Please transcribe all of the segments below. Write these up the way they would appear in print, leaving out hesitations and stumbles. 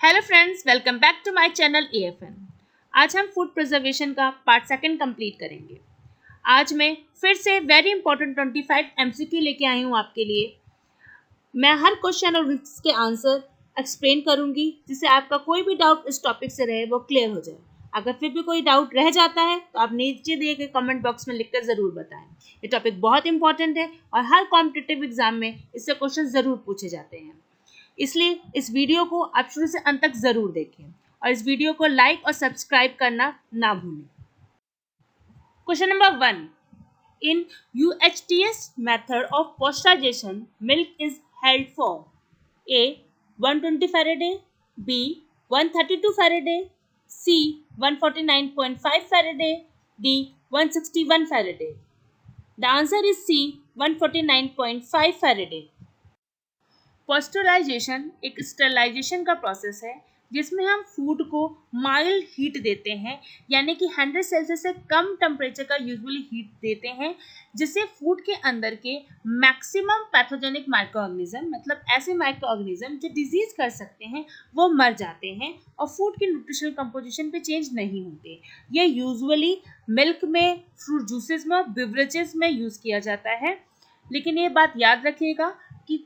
Hello friends, welcome back to my channel AFN। आज हम food preservation का part second complete करेंगे। आज मैं फिर से वेरी इंपॉर्टेंट 25 MCQ लेके आई हूँ आपके लिए। मैं हर क्वेश्चन और इसके आंसर एक्सप्लेन करूँगी जिससे आपका कोई भी डाउट इस टॉपिक से रहे वो क्लियर हो जाए। अगर फिर भी कोई डाउट रह जाता है तो आप नीचे दिए गए कमेंट बॉक्स में लिखकर ज़रूर बताएं। ये टॉपिक बहुत इंपॉर्टेंट है और हर कॉम्पिटिटिव एग्जाम में इससे क्वेश्चन ज़रूर पूछे जाते हैं। इसलिए इस वीडियो को आप शुरू से अंत तक ज़रूर देखें और इस वीडियो को लाइक और सब्सक्राइब करना ना भूलें। Question number 1, in UHTS method of pasteurisation milk is held for A 120 Faraday, B 132 Faraday, C 149.5 Faraday, D 161 Faraday. The answer is C 149.5 Faraday. Pasteurisation एक स्टरलाइजेशन का प्रोसेस है जिसमें हम फूड को माइल्ड हीट देते हैं, यानी कि 100 सेल्सियस से कम टेम्परेचर का यूजुअली हीट देते हैं, जिससे फूड के अंदर के मैक्सिमम पैथोजेनिक माइक्रो ऑर्गेनिज्म, मतलब ऐसे माइक्रो ऑर्गेनिज्म जो डिजीज कर सकते हैं, वो मर जाते हैं और फूड की न्यूट्रिशनल कंपोजिशन पे चेंज नहीं होते। ये यूजुअली मिल्क में, फ्रूट जूसेस में और बिवरेजेस में यूज़ किया जाता है। लेकिन ये बात याद रखिएगा कि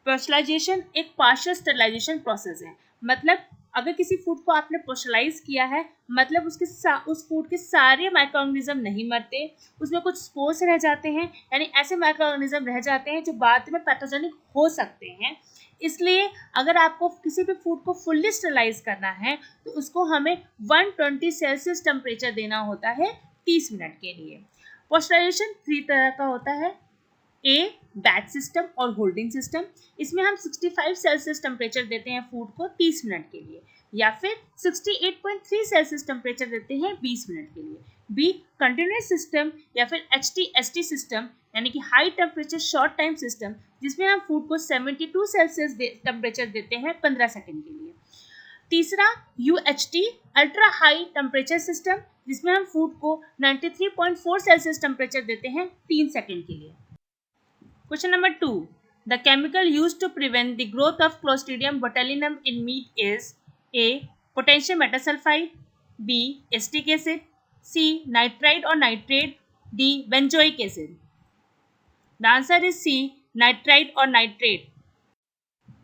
पॉस्चराइजेशन एक पार्शियल स्टरलाइजेशन प्रोसेस है। मतलब अगर किसी फूड को आपने पॉस्चराइज किया है, मतलब उस फूड के सारे माइक्रो ऑर्गेनिज्म नहीं मरते, उसमें कुछ स्पोर्स रह जाते हैं, यानी ऐसे माइक्रो ऑर्गेनिज्म रह जाते हैं जो बाद में पैथोजेनिक हो सकते हैं। इसलिए अगर आपको किसी भी फूड को फुल्ली स्टरलाइज करना है तो उसको हमें 120 सेल्सियस टेम्परेचर देना होता है 30 मिनट के लिए। पॉस्चराइजेशन 3 तरह का होता है। A बैच सिस्टम और होल्डिंग सिस्टम, इसमें हम 65 सेल्सियस टेम्परेचर देते हैं फूड को 30 मिनट के लिए, या फिर 68.3 सेल्सियस टेम्परेचर देते हैं 20 मिनट के लिए। B कंटिन्यूस सिस्टम या फिर HTST सिस्टम, यानी कि high temperature short time system, जिसमें हम फूड को 72 सेल्सियस टेम्परेचर देते हैं 15 सेकेंड के लिए। तीसरा UHT ultra high temperature system, जिसमें हम फूड को 93.4 सेल्सियस टेम्परेचर देते हैं 3 सेकेंड के लिए। Question number 2. The chemical used to prevent the growth of Clostridium botulinum in meat is A. Potassium metasulfide, B. Acetic acid, C. Nitrite or nitrate, D. Benzoic acid. The answer is C. Nitrite or nitrate.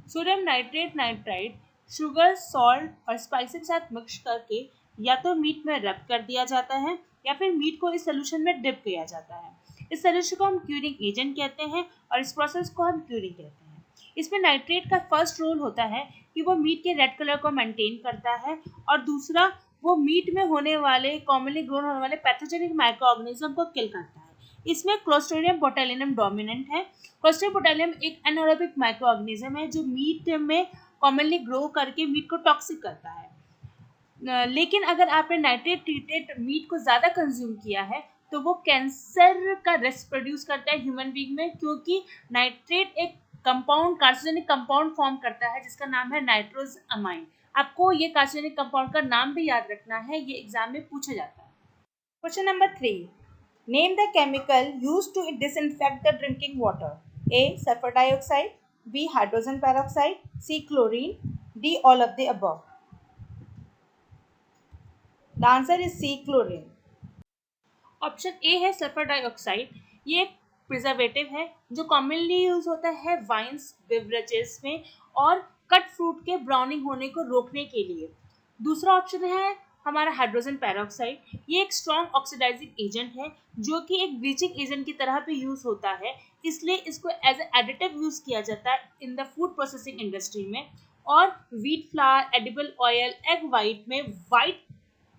Sodium nitrate, nitrite sugar, salt और spice के साथ mix करके या तो meet में रब कर दिया जाता है या फिर मीट को इस सोल्यूशन में डिप किया जाता है। इस सोल्यूशन को हम क्यूरिंग एजेंट कहते हैं और इस प्रोसेस को हम क्यूरिंग कहते हैं। इसमें नाइट्रेट का फर्स्ट रोल होता है कि वो मीट के रेड कलर को मेंटेन करता है, और दूसरा वो मीट में होने वाले कॉमनली ग्रोन होने वाले पैथोजेनिक माइक्रो ऑर्गेनिज्म को किल करता है। इसमें क्लोस्ट्रिडियम बोटुलिनम डोमिनेंट है। क्लोस्ट्रिडियम बोटुलिनम एक एनारोबिक माइक्रो ऑर्गेनिज्म है जो मीट में कॉमनली ग्रो करके मीट को टॉक्सिक करता है। लेकिन अगर आपने नाइट्रेट ट्रीटेड मीट को ज़्यादा कंज्यूम किया है तो वो कैंसर का रिस्क प्रोड्यूस करता है ह्यूमन बीइंग में, क्योंकि नाइट्रेट एक कंपाउंड, कार्सिनोजेनिक कंपाउंड फॉर्म करता है जिसका नाम है नाइट्रोज अमाइन। आपको ये कार्सिनोजेनिक कंपाउंड का नाम भी याद रखना है, ये एग्जाम में पूछा जाता है। Question number 3. Name the chemical used to disinfect the drinking water. A. Sulfur dioxide, B. Hydrogen peroxide, C. Chlorine, D. All of the above. The answer is C. Chlorine. Option A है sulphur dioxide. ये एक preservative है जो commonly use होता है wines, beverages में और cut fruit के ब्राउनिंग होने को रोकने के लिए। दूसरा ऑप्शन है हमारा हाइड्रोजन पेरोक्साइड। ये एक स्ट्रॉन्ग ऑक्सीडाइजिंग एजेंट है जो कि एक ब्लीचिंग एजेंट की तरह भी यूज होता है, इसलिए इसको एज एडिटिव यूज किया जाता है in the food processing industry में। और wheat flour, edible oil, egg white में वाइट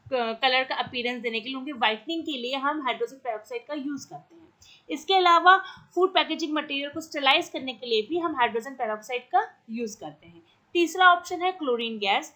कलर का अपीयरेंस देने के लिए, उनकी वाइटनिंग के लिए हम हाइड्रोजन पेरोक्साइड का यूज करते हैं। इसके अलावा फूड पैकेजिंग मटेरियल को स्टरलाइज करने के लिए भी हम हाइड्रोजन पेरोक्साइड का यूज करते हैं। तीसरा ऑप्शन है क्लोरीन गैस।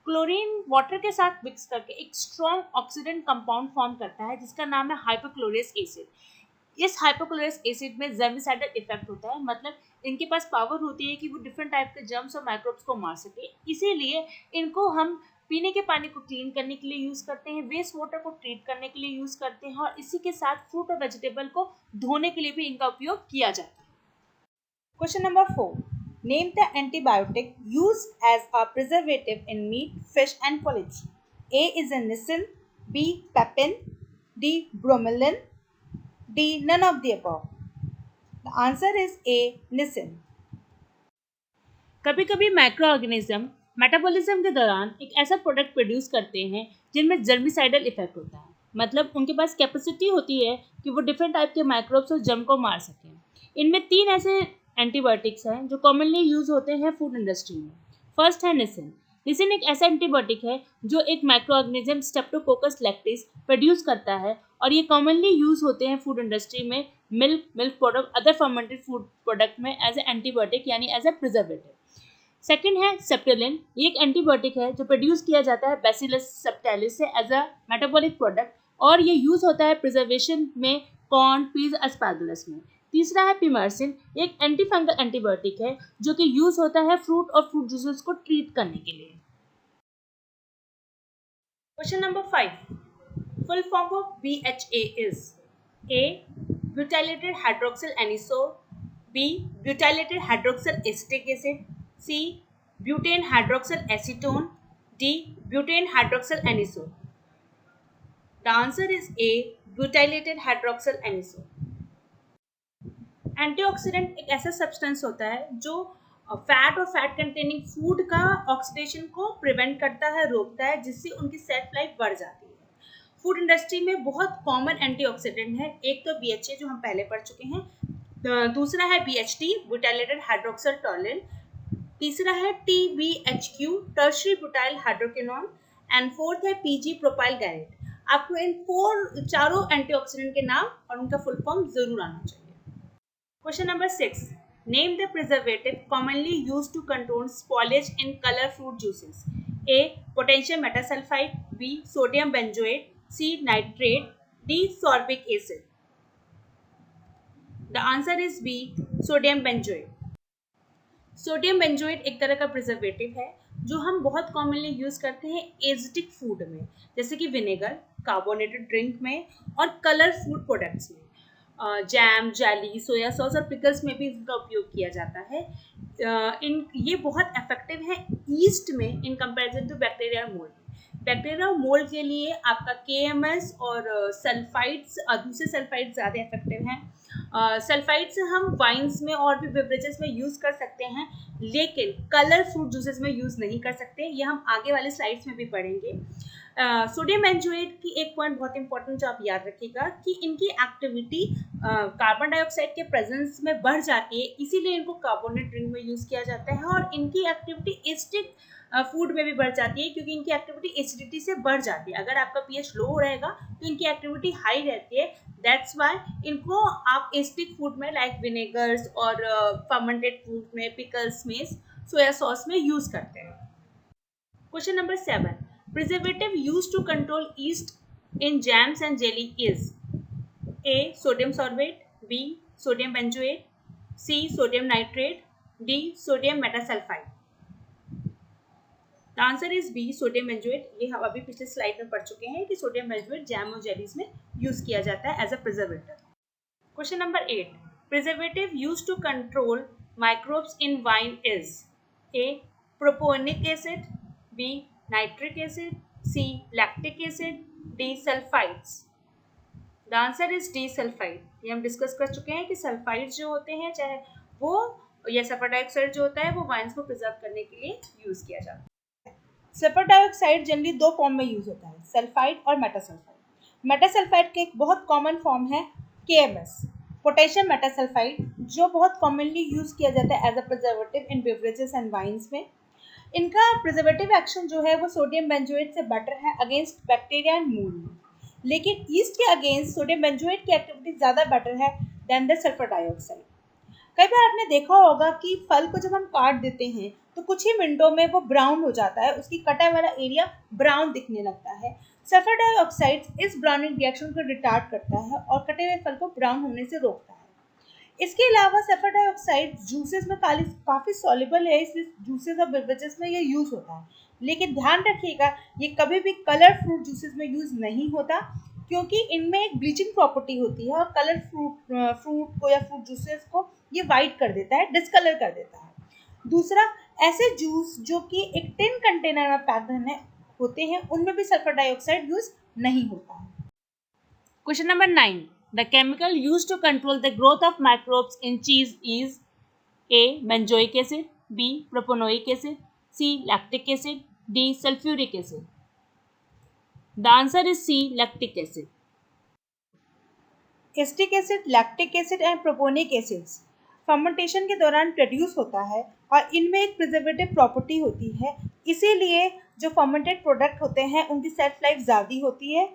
क्लोरीन वाटर के साथ मिक्स करके एक स्ट्रॉन्ग ऑक्सीडेंट कंपाउंड फॉर्म करता है जिसका नाम है हाइपोक्लोरिक एसिड। इस हाइपोक्लोरिक एसिड में जर्मिसाइडल इफेक्ट होता है, मतलब इनके पास पावर होती है कि वो डिफरेंट टाइप के जर्म्स और माइक्रोब्स को मार सके। इसीलिए इनको हम पीने के पानी को क्लीन करने के लिए यूज़ करते हैं, वेस्ट वाटर को ट्रीट करने के लिए यूज़ करते हैं, और इसी के साथ फ्रूट और वेजिटेबल को धोने के लिए भी इनका उपयोग किया जाता है। Question number 4. Name the antibiotic used as a preservative in meat, fish and poultry. A is anicin, B pepin, D bromelain, D none of the above. The answer is A nisin. कभी कभी micro organism metabolism के दौरान एक ऐसा product produce करते हैं जिनमें germicidal effect होता है, मतलब उनके पास कैपेसिटी होती है कि वो डिफरेंट टाइप के माइक्रोब्स और जर्म को मार सकें। इनमें 3 ऐसे एंटीबायोटिक्स हैं जो कॉमनली यूज होते हैं फूड इंडस्ट्री में। फर्स्ट है निसिन। निसिन एक ऐसा एंटीबायोटिक है जो एक micro organism streptococcus lactis produce करता है और ये कॉमनली यूज होते हैं फूड इंडस्ट्री में milk product, other fermented food product में एज ए एंटीबायोटिक यानी एज ए प्रिजर्वेटिव। सेकेंड है सेप्टेलिन। ये एक एंटीबायोटिक है जो प्रोड्यूस किया जाता है बैसिलस सेप्टालिस से एज अ मेटाबॉलिक प्रोडक्ट और ये यूज होता है प्रिजर्वेशन में कॉर्न, पीज, एस्पार्गुलस में। तीसरा है पिमर्सिन। एक एंटी फंगल एंटीबायोटिक है जो कि यूज होता है फ्रूट और फ्रूट जूसेस को ट्रीट करने के लिए। Question number 5, full form of BHA is A butylated hydroxyl anisole, B butylated hydroxyl acetic acid, C butane hydroxyl acetone, D butane hydroxyl anisole. The answer is A butylated hydroxyl anisole. Antioxidant एक ऐसा substance होता है जो fat और fat containing food का oxidation को prevent करता है, रोकता है, जिससे उनकी सेल्फ लाइफ बढ़ जाती है। फूड इंडस्ट्री में बहुत कॉमन एंटीऑक्सीडेंट है। एक तो BHA जो हम पहले पढ़ चुके हैं, दूसरा है BHT बुटाइलेटेड हाइड्रोक्सिल टॉलिन, तीसरा है TBHQ tertiary butyl hydroquinone and fourth है PG प्रोपाइल गैरेट। आपको इन चारों एंटीऑक्सीडेंट के नाम और उनका फुल फॉर्म जरूर आना चाहिए। Question number 6, name the preservative commonly used to control spoilage in colour fruit juices. A potassium metasulphide, B sodium benzoate, C nitrate, D sorbic acid. The answer is B sodium benzoate. Sodium benzoate एक तरह का preservative है जो हम बहुत commonly use करते हैं acidic food में, जैसे कि विनेगर, कार्बोनेटेड ड्रिंक में और कलर फूड प्रोडक्ट्स में। जैम, जेली, सोया सॉस और पिकल्स में भी इसका उपयोग किया जाता है। ये बहुत इफेक्टिव है ईस्ट में इन कंपैरिजन टू बैक्टीरिया और मोल्ड। बैक्टीरिया और मोल्ड के लिए आपका KMS और सल्फाइड्स, दूसरे सल्फाइड्स ज़्यादा इफेक्टिव हैं। सल्फाइड्स हम वाइन्स में और भी बेवरेजेस में यूज़ कर सकते हैं, लेकिन कलर फ्रूट जूसेस में यूज़ नहीं कर सकते। ये हम आगे वाले स्लाइड्स में भी पढ़ेंगे। सोडियम बेंजोएट की एक पॉइंट बहुत इंपॉर्टेंट जो आप याद रखिएगा कि इनकी एक्टिविटी कार्बन डाइऑक्साइड के प्रेजेंस में बढ़ जाती है, इसीलिए इनको कार्बोनेट ड्रिंक में यूज़ किया जाता है। और इनकी एक्टिविटी एसिडिक फूड में भी बढ़ जाती है, क्योंकि इनकी एक्टिविटी एसिडिटी से बढ़ जाती है। अगर आपका pH लो रहेगा तो इनकी एक्टिविटी हाई रहती है। दैट्स वाई इनको आप एसिडिक फूड में लाइक विनेगर्स और फर्मेंटेड फूड में, पिकल्स में, सोया सॉस में यूज़ करते हैं। Question number 7, preservative used to control yeast in jams and jelly is A sodium sorbate, B sodium benzoate, C sodium nitrate, D sodium metasulfide. The answer is B sodium benzoate. ये हम अभी पिछले slide में पढ़ चुके हैं कि sodium benzoate jam और जेलीज में यूज किया जाता है as a preservative. Question number 8, preservative used to control microbes in wine is A propionic acid, B nitric acid, C lactic acid, D sulfides. The answer is D sulfide. ये हम discuss कर चुके हैं कि sulphides जो होते हैं, चाहे वो या सल्फर डाइऑक्साइड जो होता है, वो वाइन्स को प्रिजर्व करने के लिए यूज किया जाता है। सल्फर डाइऑक्साइड जनरली 2 फॉर्म में यूज होता है, सल्फाइड और मेटासल्फाइड। मेटासल्फाइड का एक बहुत कॉमन फॉर्म है KMS, पोटेशियम मेटासल्फाइड, जो बहुत कॉमनली यूज किया जाता है as a preservative in beverages and wines में। इनका प्रिजर्वेटिव एक्शन जो है वो सोडियम बेंजोएट से बेटर है अगेंस्ट बैक्टीरिया एंड मोल्ड, लेकिन ईस्ट के अगेंस्ट सोडियम बेंजोएट की एक्टिविटी ज़्यादा बेटर है देन द सल्फर डाइऑक्साइड। कई बार आपने देखा होगा कि फल को जब हम काट देते हैं तो कुछ ही मिनटों में वो ब्राउन हो जाता है, उसकी कटा वाला एरिया ब्राउन दिखने लगता है। सल्फर डाइऑक्साइड इस ब्राउनिंग रिएक्शन को रिटार्ड करता है और कटे हुए फल को ब्राउन होने से रोकता है। इसके अलावा सल्फर डाइऑक्साइड जूसेस में काफ़ी सॉल्युबल है, इसलिए जूसेस और बेवरेजेस में ये यूज़ होता है। लेकिन ध्यान रखिएगा, ये कभी भी कलर फ्रूट जूसेस में यूज़ नहीं होता, क्योंकि इनमें एक ब्लीचिंग प्रॉपर्टी होती है और कलर फ्रूट को या फ्रूट जूसेस को ये वाइट कर देता है, डिस्कलर कर देता है। दूसरा, ऐसे जूस जो कि एक टिन कंटेनर में पैक्ड होते हैं उनमें भी सल्फर डाइऑक्साइड यूज नहीं होता है। Question number 9. The chemical used to control the growth of microbes in cheese is A. Benzoic acid, B. Propanoic acid, C. Lactic acid, D. Sulfuric acid. The answer is C. Lactic acid. Acetic acid, lactic acid and propionic acids fermentation के दौरान produce होता है और इनमें एक preservative property होती है, इसीलिए जो फर्मेंटेड प्रोडक्ट होते हैं उनकी सेल्फ लाइफ ज़्यादा होती है।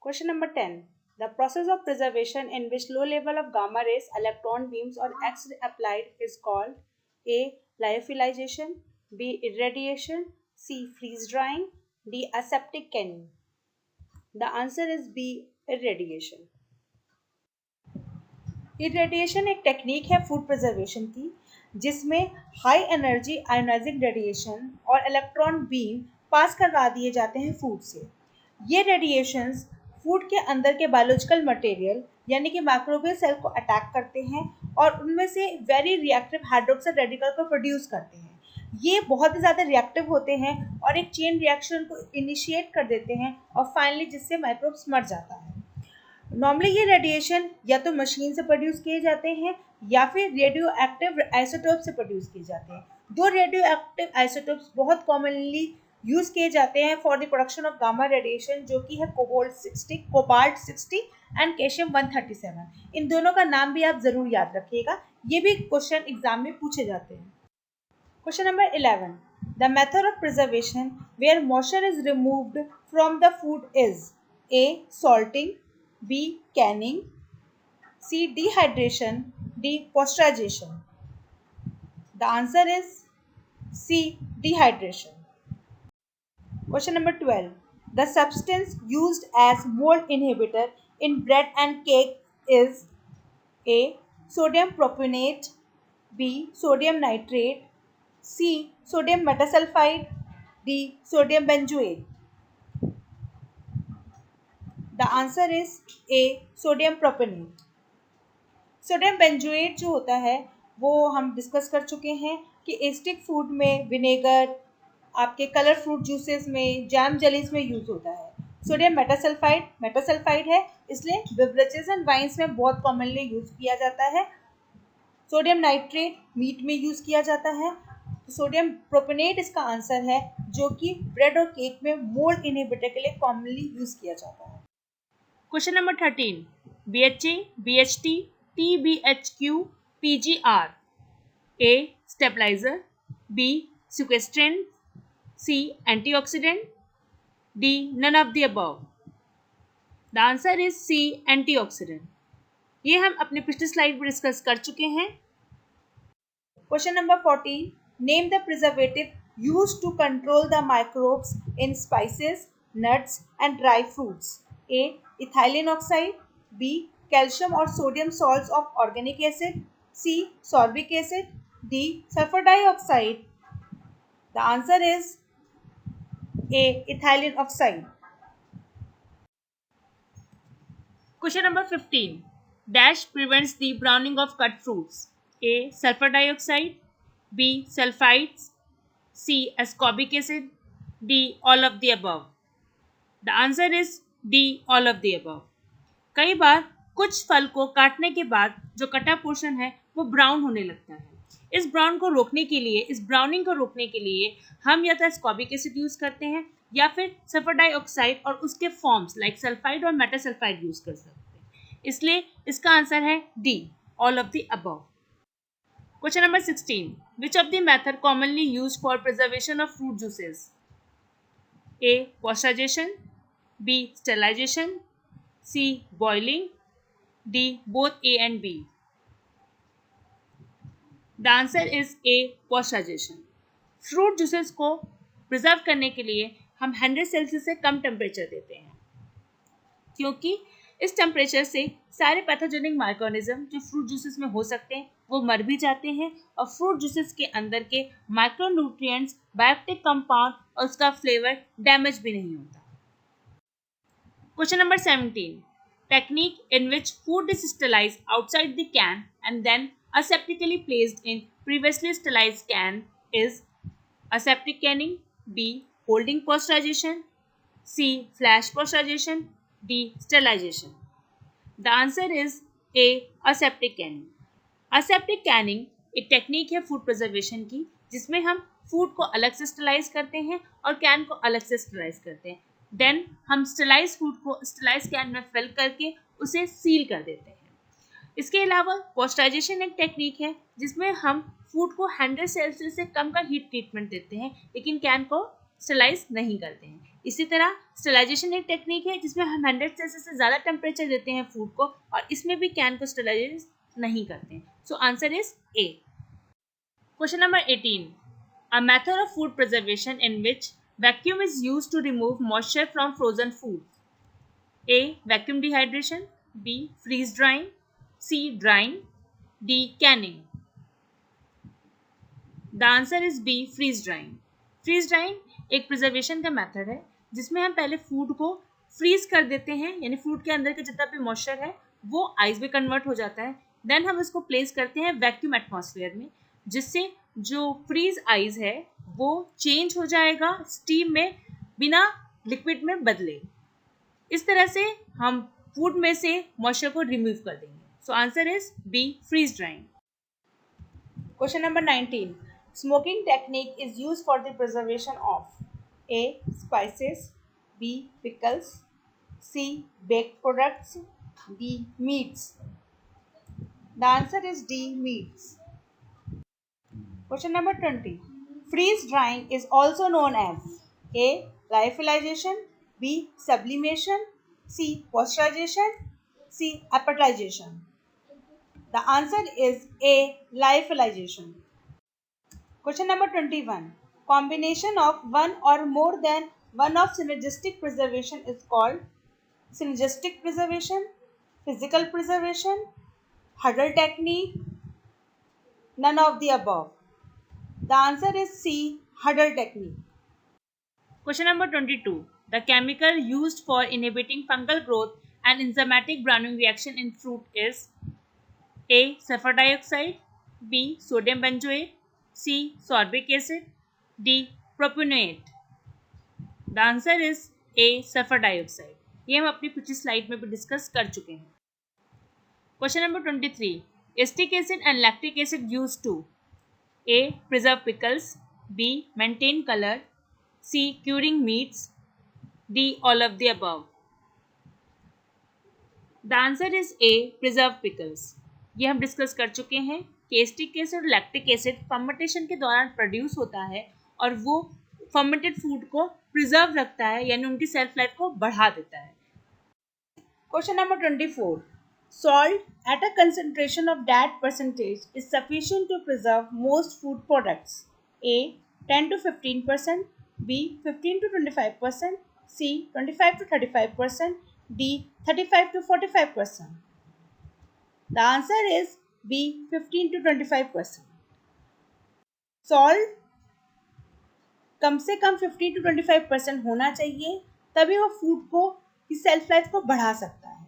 Question number 10. The process of preservation in which low level of gamma rays, electron beams or X-ray applied is called A. Lyophilization, B. Irradiation, C. Freeze drying, D. Aseptic canning. The answer is B. Irradiation. Irradiation एक technique है food preservation की जिसमें high energy ionizing radiation और electron beam पास करवा दिए जाते हैं food से। ये रेडिएशंस फूड के अंदर के बायोलॉजिकल मटेरियल यानी कि माइक्रोबियल सेल को अटैक करते हैं और उनमें से वेरी रिएक्टिव हाइड्रोक्साइड रेडिकल को प्रोड्यूस करते हैं। ये बहुत ही ज़्यादा रिएक्टिव होते हैं और एक चेन रिएक्शन को इनिशिएट कर देते हैं और फाइनली जिससे माइक्रोब्स मर जाता है। नॉर्मली ये रेडिएशन या तो मशीन से प्रोड्यूस किए जाते हैं या फिर रेडियो एक्टिव आइसोटोप से प्रोड्यूस किए जाते हैं। दो रेडियो एक्टिव आइसोटोप्स बहुत कॉमनली यूज किए जाते हैं for the production of gamma radiation जो कि है कोबाल्ट 60 एंड कैशियम 137। इन दोनों का नाम भी आप जरूर याद रखिएगा, ये भी क्वेश्चन एग्जाम में पूछे जाते हैं। Question number 11. The method of preservation where moisture is removed from the food is A. Salting, B. Canning, C. Dehydration, D. Pasteurization. The answer is C. Dehydration. Question number 12. The substance used as mold inhibitor in bread and cake is A. Sodium propionate, B. Sodium nitrate, C. Sodium metasulfide, D. Sodium benzoate. The answer is A. Sodium propionate. Sodium benzoate जो होता है वो हम discuss कर चुके हैं कि asterisk food में विनेगर, आपके कलर फ्रूट जूसेस में, जैम जेलीज में यूज होता है। सोडियम मेटासल्फाइड है, इसलिए बेवरेजेस एंड वाइन्स में बहुत कॉमनली यूज किया जाता है। सोडियम नाइट्रेट मीट में यूज किया जाता है। सोडियम प्रोपेनेट इसका आंसर है जो कि ब्रेड और केक में मोल्ड इनहिबिटर के लिए कॉमनली यूज किया जाता है। Question number 13. BHA, BHT, TBHQ, PGR. A. Stabilizer, B. Sequestrant, C. Antioxidant, D. None of the above. The answer is C. Antioxidant. ये हम अपने पिछले स्लाइड में डिस्कस कर चुके हैं। Question number 14. Name the preservative used to control the microbes in spices, nuts and dry fruits. A. Ethylene oxide, B. Calcium or sodium salts of organic acid, C. Sorbic acid, D. Sulfur dioxide. The answer is A. Ethylene oxide. Question number 15. Dash prevents the browning of cut fruits. A. Sulfur dioxide, B. Sulfides, C. Ascorbic acid, D. All of the above. The answer is D. All of the above. कई बार कुछ फल को काटने के बाद जो कटा portion है वो ब्राउन होने लगता है। इस ब्राउनिंग को रोकने के लिए हम या तो एस्कॉर्बिक एसिड यूज करते हैं या फिर सल्फर डाइऑक्साइड और उसके फॉर्म्स लाइक सल्फाइड और मेटासल्फाइड यूज कर सकते हैं। इसलिए इसका आंसर है D, all of the above. Question number 16. Which of the method commonly use for preservation of fruit juices? A. Pasteurization, B. Sterilization, C. Boiling, D. Both A and B. The answer is A. Pasteurization. Fruit juices को preserve करने के लिए हम 100 Celsius से कम temperature देते हैं क्योंकि इस टेम्परेचर से सारे पैथोजेनिक माइक्रोनिज्म जो फ्रूट जूसेस में हो सकते हैं वो मर भी जाते हैं और फ्रूट जूसेस के अंदर के माइक्रोन्यूट्रिएंट्स, बायोटिक कंपाउंड और उसका फ्लेवर डैमेज भी नहीं होता। Question number 17. Technique in which food is sterilized outside the can and then aseptically placed in previously sterilized can is aseptic canning, B. Holding pasteurization, C. Flash pasteurization, D. Sterilization. The answer is A. Aseptic canning. aseptic Canning एक technique है food preservation की जिसमें हम food को अलग से sterilise करते हैं और कैन को अलग से स्टरलाइज करते हैं. देन हम स्टरलाइज फूड को स्टरलाइज कैन में फिल करके उसे सील कर देते हैं. इसके अलावा पॉस्टराइजेशन एक टेक्निक है जिसमें हम फूड को 100 सेल्सियस से कम का हीट ट्रीटमेंट देते हैं लेकिन कैन को स्टरलाइज नहीं करते हैं. इसी तरह स्टरलाइजेशन एक टेक्निक है जिसमें हम 100 सेल्सियस से ज़्यादा टेम्परेचर देते हैं फूड को और इसमें भी कैन को स्टरलाइज नहीं करते हैं. So answer is A. Question number 18. A method of food preservation in which vacuum is used to remove moisture from frozen food. A. Vacuum dehydration, B. Freeze drying, C. Drying, D. Canning. The answer is B. Freeze drying. Freeze drying एक preservation का method है जिसमें हम पहले food को freeze कर देते हैं यानी फूड के अंदर का जितना भी मॉइस्चर है वो आइस में कन्वर्ट हो जाता है. देन हम इसको प्लेस करते हैं वैक्यूम एटमॉस्फेयर में जिससे जो फ्रीज आइस है वो चेंज हो जाएगा स्टीम में बिना लिक्विड में बदले. इस तरह से हम फूड में से मॉइस्चर को रिमूव कर देंगे. So answer is B. Freeze drying. Question number 19. Smoking technique is used for the preservation of A. Spices, B. Pickles, C. Baked products, D. Meats. The answer is D. Meats. Question number 20. Freeze drying is also known as A. Lyophilization, B. Sublimation, C. Pasteurization, C. Apatization. The answer is A. Lyophilization. Question number 21. Combination of one or more than one of synergistic preservation is called synergistic preservation, physical preservation, Huddle technique, none of the above. The answer is C. Huddle technique. Question number 22. The chemical used for inhibiting fungal growth and enzymatic browning reaction in fruit is A. Sulfur dioxide, B. Sodium benzoate, C. Sorbic acid, D. Propionate. The answer is A. Sulfur dioxide. ये हम अपनी पिछली slide में भी discuss कर चुके हैं. Question number 23. Acetic acid and lactic acid used to A. Preserve pickles, B. Maintain color, C. Curing meats, D. All of the above. The answer is A. Preserve pickles. ये हम discuss कर चुके हैं कि acetic acid और lactic acid fermentation के दौरान produce होता है और वो फर्मेंटेड फूड को प्रिजर्व रखता है यानी उनकी सेल्फ लाइफ को बढ़ा देता है. Question number 24. Salt at a concentration of that percentage is sufficient to preserve most food products. A. 10 to 15%, B. 15 to 25%, C. 25 to 35%, D. 35 to 45%. The answer is B. 15 to 25%. Salt कम से कम 15 to 25% होना चाहिए तभी वो food को की self life को बढ़ा सकता है.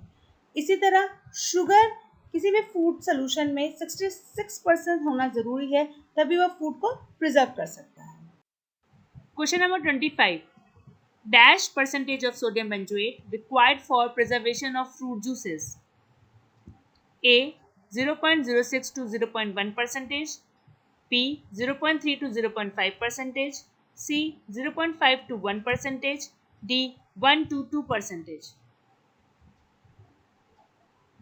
इसी तरह शुगर किसी भी फूड सोल्यूशन में 66% होना ज़रूरी है तभी वह फूड को प्रिजर्व कर सकता है. Question number 25. Dash percentage of sodium benzoate required for preservation of fruit juices. A. 0.06 to 0.1%, B. 0.3 to 0.5%, C. 0.5 to 1%, D. 1 to 2%.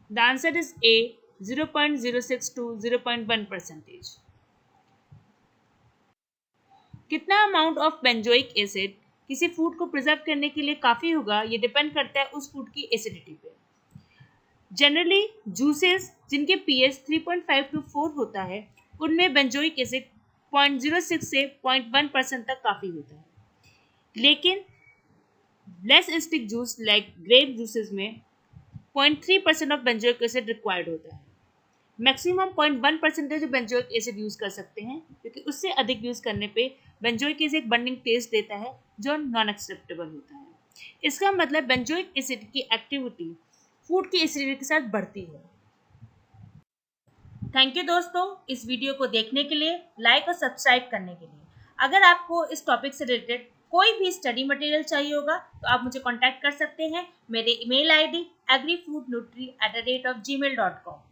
The answer is A. 0.06 to 0.1%. कितना अमाउंट ऑफ बेंजोइक एसिड किसी food को preserve करने के लिए काफ़ी होगा ये depend करता है उस फूड की एसिडिटी पे. जनरली जूसेस जिनके pH 3.5 to 4 होता है उनमें बेंजोइक एसिड 0.06 से 0.1% तक काफ़ी होता है. लेकिन less acidic juice like grape juices में 0.3% ऑफ बेंजोइक एसिड रिक्वायर्ड होता है. मैक्सिमम 0.1% बेंजोइक एसिड यूज़ कर सकते हैं क्योंकि उससे अधिक यूज़ करने पे बेंजोइक एसिड बर्निंग टेस्ट देता है जो नॉन एक्सेप्टेबल होता है. इसका मतलब बेंजोइक एसिड की एक्टिविटी फूड की एसिडिटी के साथ बढ़ती है. थैंक यू दोस्तों, इस वीडियो को देखने के लिए, लाइक और सब्सक्राइब करने के लिए। अगर आपको इस टॉपिक से रिलेटेड कोई भी स्टडी मटेरियल चाहिए होगा तो आप मुझे कांटेक्ट कर सकते हैं। मेरे ईमेल आईडी agrifoodnutri@gmail.com।